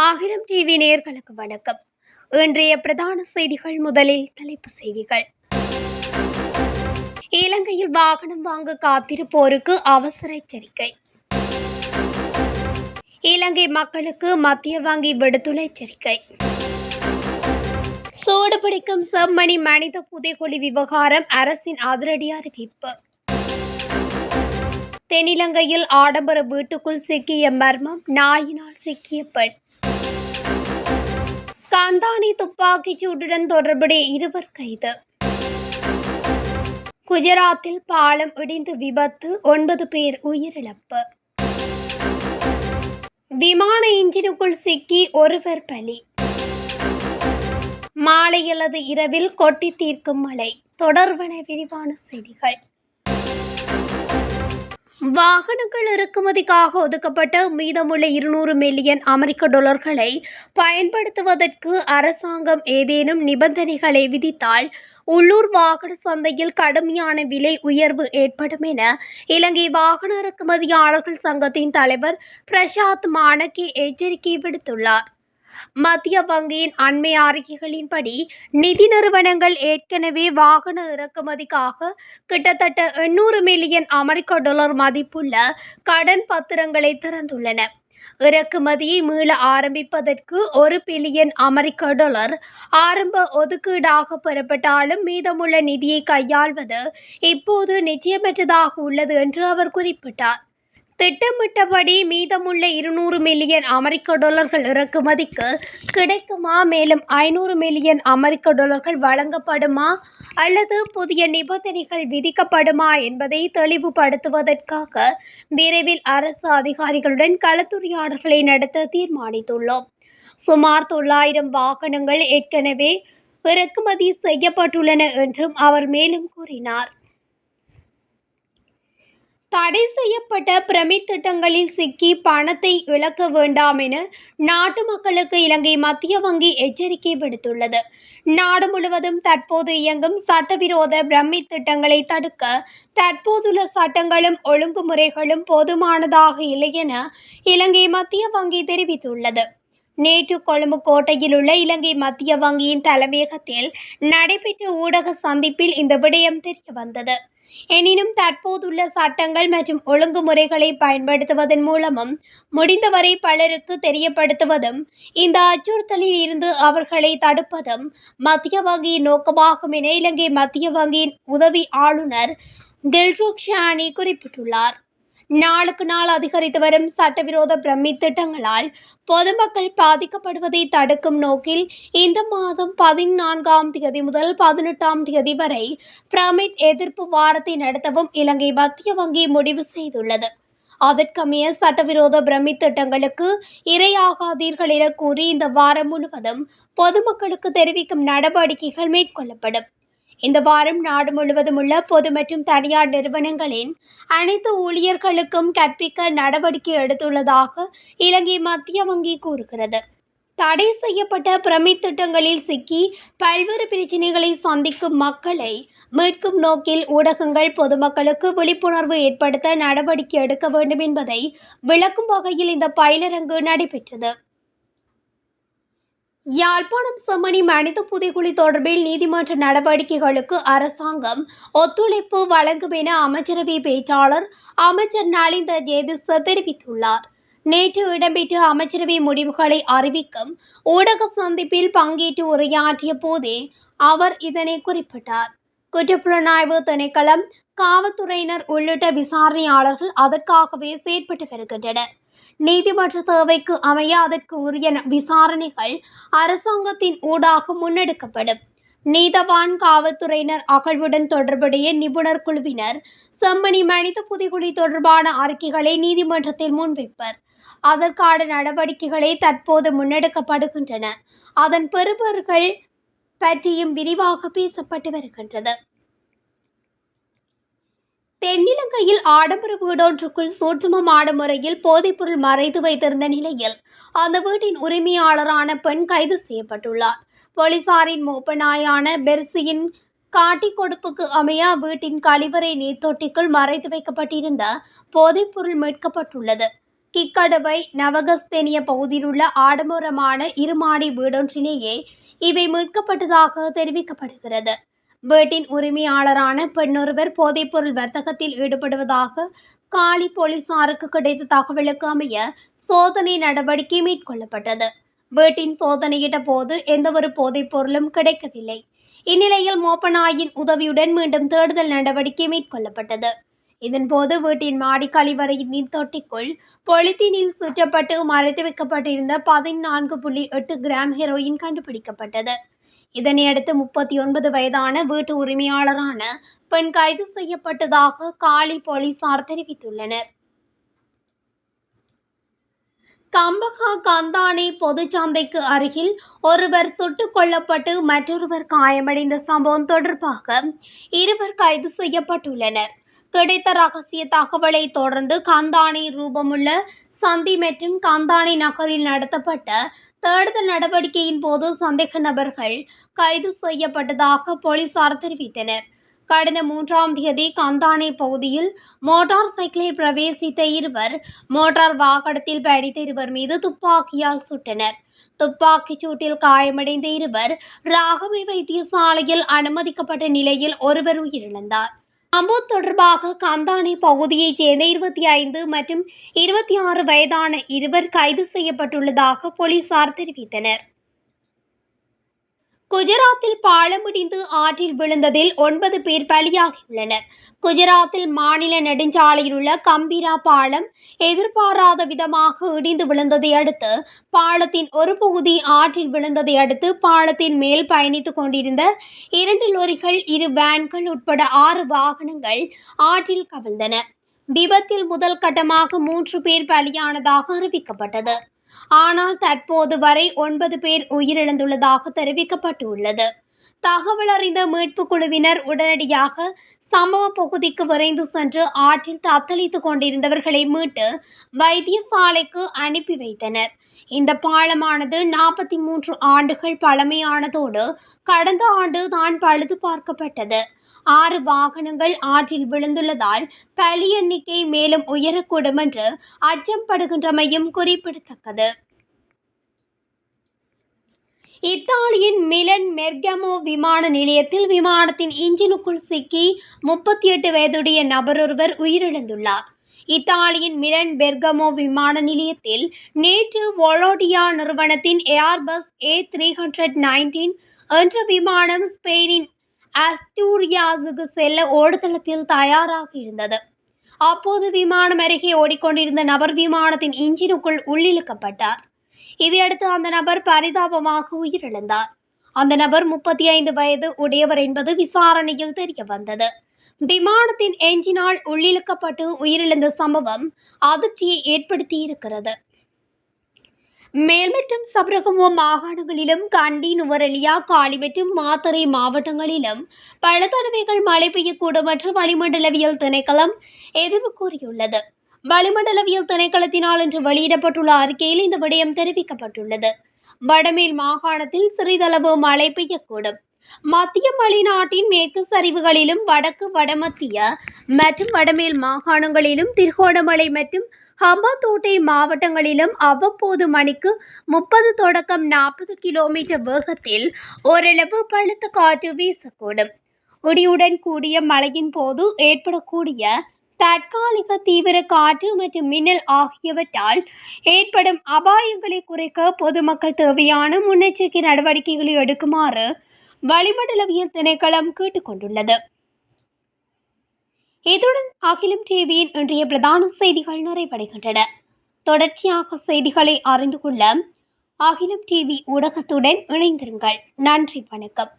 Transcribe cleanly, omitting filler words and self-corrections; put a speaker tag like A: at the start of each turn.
A: அகிலம் டிவி நேயர்களுக்கு வணக்கம். இன்றைய பிரதான செய்திகள். முதலில் தலைப்புச் செய்திகள். இலங்கையில் வாகனம் வாங்க காத்திருப்போருக்கு அவசர எச்சரிக்கை. இலங்கை மக்களுக்கு மத்திய வங்கி விடுத்துள்ள எச்சரிக்கை. சூடுபிடிக்கும் செம்மணி மனித புதைகுழி விவகாரம் அரசின் அதிரடி அறிவிப்பு. தென்னிலங்கையில் ஆடம்பர வீட்டுக்குள் சிக்கிய மர்மம், நாயினால் சிக்கிய பெண். கந்தானி துப்பாக்கிச் சூட்டுடன் தொடர்புடைய 2 கைது. குஜராத்தில் பாலம் இடிந்து விபத்து, 9 பேர் உயிரிழப்பு. விமான இன்ஜினுக்குள் சிக்கி ஒருவர் பலி. மாலை அல்லது இரவில் கொட்டி தீர்க்கும் மழை. தொடர்பான விரிவான செய்திகள். வாகனங்கள் இறக்குமதிக்காக ஒதுக்கப்பட்ட மீதமுள்ள 200 மில்லியன் அமெரிக்க டாலர்களை பயன்படுத்துவதற்கு அரசாங்கம் ஏதேனும் நிபந்தனைகளை விதித்தால் உள்ளூர் வாகன சந்தையில் கடுமையான விலை உயர்வு ஏற்படும் என இலங்கை வாகன இறக்குமதியாளர்கள் சங்கத்தின் தலைவர் பிரசாத் மானகே எச்சரிக்கை விடுத்துள்ளார். மத்திய வங்கியின் அண்மை அறிக்கைகளின்படி நிதி நிறுவனங்கள் ஏற்கனவே வாகன இறக்குமதிக்காக கிட்டத்தட்ட 800 மில்லியன் அமெரிக்க டாலர் மதிப்புள்ள கடன் பத்திரங்களை திறந்துள்ளன. இறக்குமதியை மீள ஆரம்பிப்பதற்கு 1 பில்லியன் அமெரிக்க டாலர் ஆரம்ப ஒதுக்கீடாக பெறப்பட்டாலும் மீதமுள்ள நிதியை கையாள்வது இப்போது நிச்சயமற்றதாக உள்ளது என்று அவர் குறிப்பிட்டார். திட்டமிட்டபடி மீதமுள்ள 200 மில்லியன் அமெரிக்க டாலர்கள் இறக்குமதிக்கு கிடைக்குமா, மேலும் 500 மில்லியன் அமெரிக்க டாலர்கள் வழங்கப்படுமா அல்லது புதிய நிபந்தனைகள் விதிக்கப்படுமா என்பதை தெளிவுபடுத்துவதற்காக விரைவில் அரசு அதிகாரிகளுடன் கலந்துரையாடல்களை நடத்த தீர்மானித்துள்ளோம். சுமார் 900 வாகனங்கள் ஏற்கனவே இறக்குமதி செய்யப்பட்டுள்ளன என்றும் அவர் மேலும் கூறினார். தடை செய்யப்பட்ட பிரமிட் திட்டங்களில் சிக்கி பணத்தை இழக்க வேண்டாம் என நாட்டு மக்களுக்கு இலங்கை மத்திய வங்கி எச்சரிக்கை விடுத்துள்ளது. நாடு முழுவதும் தற்போது இயங்கும் சட்டவிரோத பிரமிட் திட்டங்களை தடுக்க தற்போதுள்ள சட்டங்களும் ஒழுங்குமுறைகளும் போதுமானதாக இல்லை என இலங்கை மத்திய வங்கி தெரிவித்துள்ளது. நேற்று கொழும்பு கோட்டையில் உள்ள இலங்கை மத்திய வங்கியின் தலைமையகத்தில் நடைபெற்ற ஊடக சந்திப்பில் இந்த விடயம் தெரியவந்தது. எனினும் தற்போதுள்ள சட்டங்கள் மற்றும் ஒழுங்குமுறைகளை பயன்படுத்துவதன் மூலமும் முடிந்தவரை பலருக்கு தெரியப்படுத்துவதும் இந்த அச்சுறுத்தலில் இருந்து அவர்களை தடுப்பதும் மத்திய வங்கியின் நோக்கமாகும் என இலங்கை மத்திய வங்கியின் உதவி ஆளுநர் தில்ருக் ஷானி குறிப்பிட்டுள்ளார். நாளுக்கு நாள் அதிகரித்து வரும் சட்டவிரோத பிரமிட் திட்டங்களால் பொதுமக்கள் பாதிக்கப்படுவதை தடுக்கும் நோக்கில் இந்த மாதம் 14ஆம் தேதி முதல் 18ஆம் தேதி வரை பிரமிட் எதிர்ப்பு வாரத்தை நடத்தவும் இலங்கை மத்திய வங்கி முடிவு செய்துள்ளது. அதற்கமைய சட்டவிரோத பிரமிட் திட்டங்களுக்கு இரையாகாதீர்கள் என கூறி இந்த வாரம் முழுவதும் பொதுமக்களுக்கு தெரிவிக்கும் நடவடிக்கைகள் மேற்கொள்ளப்படும். இந்த வாரம் நாடு முழுவதும் உள்ள பொது மற்றும் தனியார் நிறுவனங்களின் அனைத்து ஊழியர்களுக்கும் கற்பிக்க நடவடிக்கை எடுத்துள்ளதாக இலங்கை மத்திய வங்கி கூறுகிறது. தடை செய்யப்பட்ட பிரமிட் திட்டங்களில் சிக்கி பல்வேறு பிரச்சினைகளை சந்திக்கும் மக்களை மீட்கும் நோக்கில் ஊடகங்கள் பொதுமக்களுக்கு விழிப்புணர்வு ஏற்படுத்த நடவடிக்கை எடுக்க வேண்டும் என்பதை விளக்கும் வகையில் இந்த பயிலரங்கு நடைபெற்றது. யாழ்ப்பாணம் செம்மணி மனித புதைகுழி தொடர்பில் நீதிமன்ற நடவடிக்கைகளுக்கு அரசாங்கம் ஒத்துழைப்பு வழங்கும் என அமைச்சரவை பேச்சாளர் அமைச்சர் நலிந்த ஜேதிச தெரிவித்துள்ளார். நேற்று இடம்பெற்ற அமைச்சரவை முடிவுகளை அறிவிக்கும் ஊடக சந்திப்பில் பங்கேற்று உரையாற்றிய போதே அவர் இதனை குறிப்பிட்டார். குற்றப்புலனாய்வு திணைக்களம், காவல்துறையினர் உள்ளிட்ட விசாரணையாளர்கள் அதற்காகவே செயற்பட்டு வருகின்றனர். நீதிமன்ற தேவைக்கு அமைய அதற்கு உரிய விசாரணைகள் அரசாங்கத்தின் ஊடாக முன்னெடுக்கப்படும். நீதவான், காவல்துறையினர், அகழ்வுடன் தொடர்புடைய நிபுணர் குழுவினர் செம்மணி மனித புதைகுழி தொடர்பான அறிக்கைகளை நீதிமன்றத்தில் முன்வைப்பர். அதற்கான நடவடிக்கைகளை தற்போது முன்னெடுக்கப்படுகின்றன. அதன் பெறுபவர்கள் பற்றியும் விரிவாக பேசப்பட்டு வருகின்றது. தென்னிலங்கையில் ஆடம்பர வீடொன்றுக்குள் சூட்சுமமான முறையில் போதைப்பொருள் மறைத்து வைத்திருந்த நிலையில் அந்த வீட்டின் உரிமையாளரான பெண் கைது செய்யப்பட்டுள்ளார். போலீசாரின் மோப்பநாயான பெர்சியின் காட்டி கொடுப்புக்கு அமைய வீட்டின் கழிவறை நீர்த்தொட்டிக்குள் மறைத்து வைக்கப்பட்டிருந்த போதைப்பொருள் மீட்கப்பட்டுள்ளது. கிக்கடுவை நவகஸ்தேனிய பகுதியில் உள்ள ஆடம்பரமான இருமாடி வீடொன்றிலேயே இவை மீட்கப்பட்டதாக தெரிவிக்கப்படுகிறது. வீட்டின் உரிமையாளரான பெண்ணொருவர் போதைப்பொருள் வர்த்தகத்தில் ஈடுபடுவதாக காலி போலீசாருக்கு கிடைத்த தகவலுக்கு அமைய சோதனை நடவடிக்கை மேற்கொள்ளப்பட்டது. வீட்டின் சோதனையிட்ட போது எந்தவொரு போதைப் பொருளும் கிடைக்கவில்லை. இந்நிலையில் மோப்பநாயின் உதவியுடன் மீண்டும் தேடுதல் நடவடிக்கை மேற்கொள்ளப்பட்டது. இதன்போது வீட்டின் மாடி கழிவறையின் நீர்த்தொட்டிக்குள் பொலித்தீனில் சுற்றப்பட்டு மறைத்து வைக்கப்பட்டிருந்த 14.8 கிராம் ஹெரோயின் கண்டுபிடிக்கப்பட்டது. இதனையடுத்து 39 வயதான வீட்டு உரிமையாளரான பெண் கைது செய்யப்பட்டதாக காலி போலீசார் தெரிவித்துள்ளனர். கம்பஹா கந்தானே பொதுச்சந்தைக்கு அருகில் ஒருவர் சுட்டுக் கொல்லப்பட்டு மற்றொருவர் காயமடைந்த சம்பவம் தொடர்பாக இருவர் கைது செய்யப்பட்டுள்ளனர். கிடைத்த ரகசிய தகவலை தொடர்ந்து கந்தானே ரூபமுள்ள சந்தி மற்றும் கந்தானே நகரில் நடத்தப்பட்ட தேடுதல் நடவடிக்கையின் போது சந்தேக நபர்கள் கைது செய்யப்பட்டதாக போலீசார் தெரிவித்தனர். கடந்த 3ஆம் தேதி கந்தானே பகுதியில் மோட்டார் சைக்கிளில் பிரவேசித்த இருவர் மோட்டார் வாகனத்தில் பயணித்த இருவர் மீது துப்பாக்கியால் சுட்டனர். துப்பாக்கிச் சூட்டில் காயமடைந்த இருவர் ராகவி வைத்தியசாலையில் அனுமதிக்கப்பட்ட நிலையில் ஒருவர் உயிரிழந்தார். சம்பவம் தொடர்பாக கந்தானே பகுதியைச் சேர்ந்த 25 மற்றும் 26 வயதான இருவர் கைது செய்யப்பட்டுள்ளதாக போலீசார் தெரிவித்தனர். குஜராத்தில் பாலம் இடிந்து ஆற்றில் விழுந்ததில் 9 பேர் பலியாகியுள்ளனர். குஜராத்தில் மாநில நெடுஞ்சாலையில் உள்ள கம்பீரா பாலம் எதிர்பாராத விதமாக இடிந்து விழுந்ததை அடுத்து பாலத்தின் ஒரு பகுதி ஆற்றில் விழுந்ததை அடுத்து பாலத்தின் மேல் பயணித்துக் கொண்டிருந்த 2 லோரிகள் 2 வேன்கள் உட்பட 6 வாகனங்கள் ஆற்றில் கவிழ்ந்தன. விபத்தில் முதல் கட்டமாக 3 பேர் பலியானதாக அறிவிக்கப்பட்டது. ஆனால் தற்போது வரை 9 பேர் உயிரிழந்துள்ளதாக தெரிவிக்கப்பட்டுள்ளது. தகவல் அறிந்த மீட்பு குழுவினர் உடனடியாக சம்பவ பகுதிக்கு விரைந்து சென்று ஆற்றில் தத்தளித்துக் கொண்டிருந்தவர்களை மீட்டு வைத்தியசாலைக்கு அனுப்பி வைத்தனர். இந்த பாலமானது 43 ஆண்டுகள் பழமையானதோடு கடந்த ஆண்டு தான் பழுது பார்க்கப்பட்டது. 6 வாகனங்கள் ஆற்றில் விழுந்துள்ளதால் பலி எண்ணிக்கை மேலும் உயரக்கூடும் என்று அச்சப்படுகின்றமையும் குறிப்பிடத்தக்கது. இத்தாலியின் மிலன் மெர்கமோ விமான நிலையத்தில் விமானத்தின் இன்ஜினுக்குள் சிக்கி 38 வயதுடைய நபரொருவர் உயிரிழந்துள்ளார். இத்தாலியின் மிலன் பெர்கமோ விமான நிலையத்தில் நேற்று வொலோடியா நிறுவனத்தின் ஏர்பஸ் A319 என்ற விமானம் ஸ்பெயினின் அஸ்டூரியாஸுக்கு செல்ல ஓடுதளத்தில் தயாராக இருந்தது. அப்போது விமானம் அருகே ஓடிக்கொண்டிருந்த நபர் விமானத்தின் இன்ஜினுக்குள் உள்ளிழுக்கப்பட்டார். இதையடுத்து அந்த நபர் பரிதாபமாக உயிரிழந்தார். அந்த நபர் 35 வயது உடையவர் என்பது விசாரணையில் தெரிய வந்தது. விமானத்தின் என்ஜினால் உள்ளிழுக்கப்பட்டு உயிரிழந்த சம்பவம் அதிர்ச்சியை ஏற்படுத்தியிருக்கிறது. மேல் மற்றும் சப்ரகமுவ மாகாணங்களிலும் கண்டி, நுவரெலியா, காலி மற்றும் மாத்தறை மாவட்டங்களிலும் பல தடவைகள் மழை பெய்யக்கூடும் என்று வளிமண்டலவியல் திணைக்களம் எதிர்வு கூறியுள்ளது. வளிமண்டலவியல் திணைக்களத்தினால் இன்று வெளியிடப்பட்டுள்ள அறிக்கையில் இந்த விடயம் தெரிவிக்கப்பட்டுள்ளது. வடமேல் மாகாணத்தில் சிறிதளவு மழை பெய்யக்கூடும். மத்திய மலைநாட்டின் மேற்கு சரிவுகளிலும் வடக்கு, வடமத்திய மற்றும் வடமேல் மாகாணங்களிலும் திருகோணமலை மற்றும் ஹம்பாந்தோட்டை மாவட்டங்களிலும் அவ்வப்போது மணிக்கு 30 தொடக்கம் 40 கிலோமீட்டர் வேகத்தில் ஓரளவு பலத்த காற்று வீசக்கூடும். இடியுடன் கூடிய மழையின் போது ஏற்படக்கூடிய தற்காலிக தீவிர காற்று மற்றும் மின்னல் ஆகியவற்றால் ஏற்படும் அபாயங்களை குறைக்க பொதுமக்கள் தேவையான முன்னெச்சரிக்கை நடவடிக்கைகளை எடுக்குமாறு வளிமண்டலவியல் திணைக்களம் கேட்டுக்கொண்டுள்ளது. இதுடன் அகிலம் டிவியின் இன்றைய பிரதான செய்திகள் நிறைவடைகின்றன. தொடர்ச்சியாக செய்திகளை அறிந்து கொள்ள அகிலம் டிவி ஊடகத்துடன் இணைந்திருங்கள். நன்றி, வணக்கம்.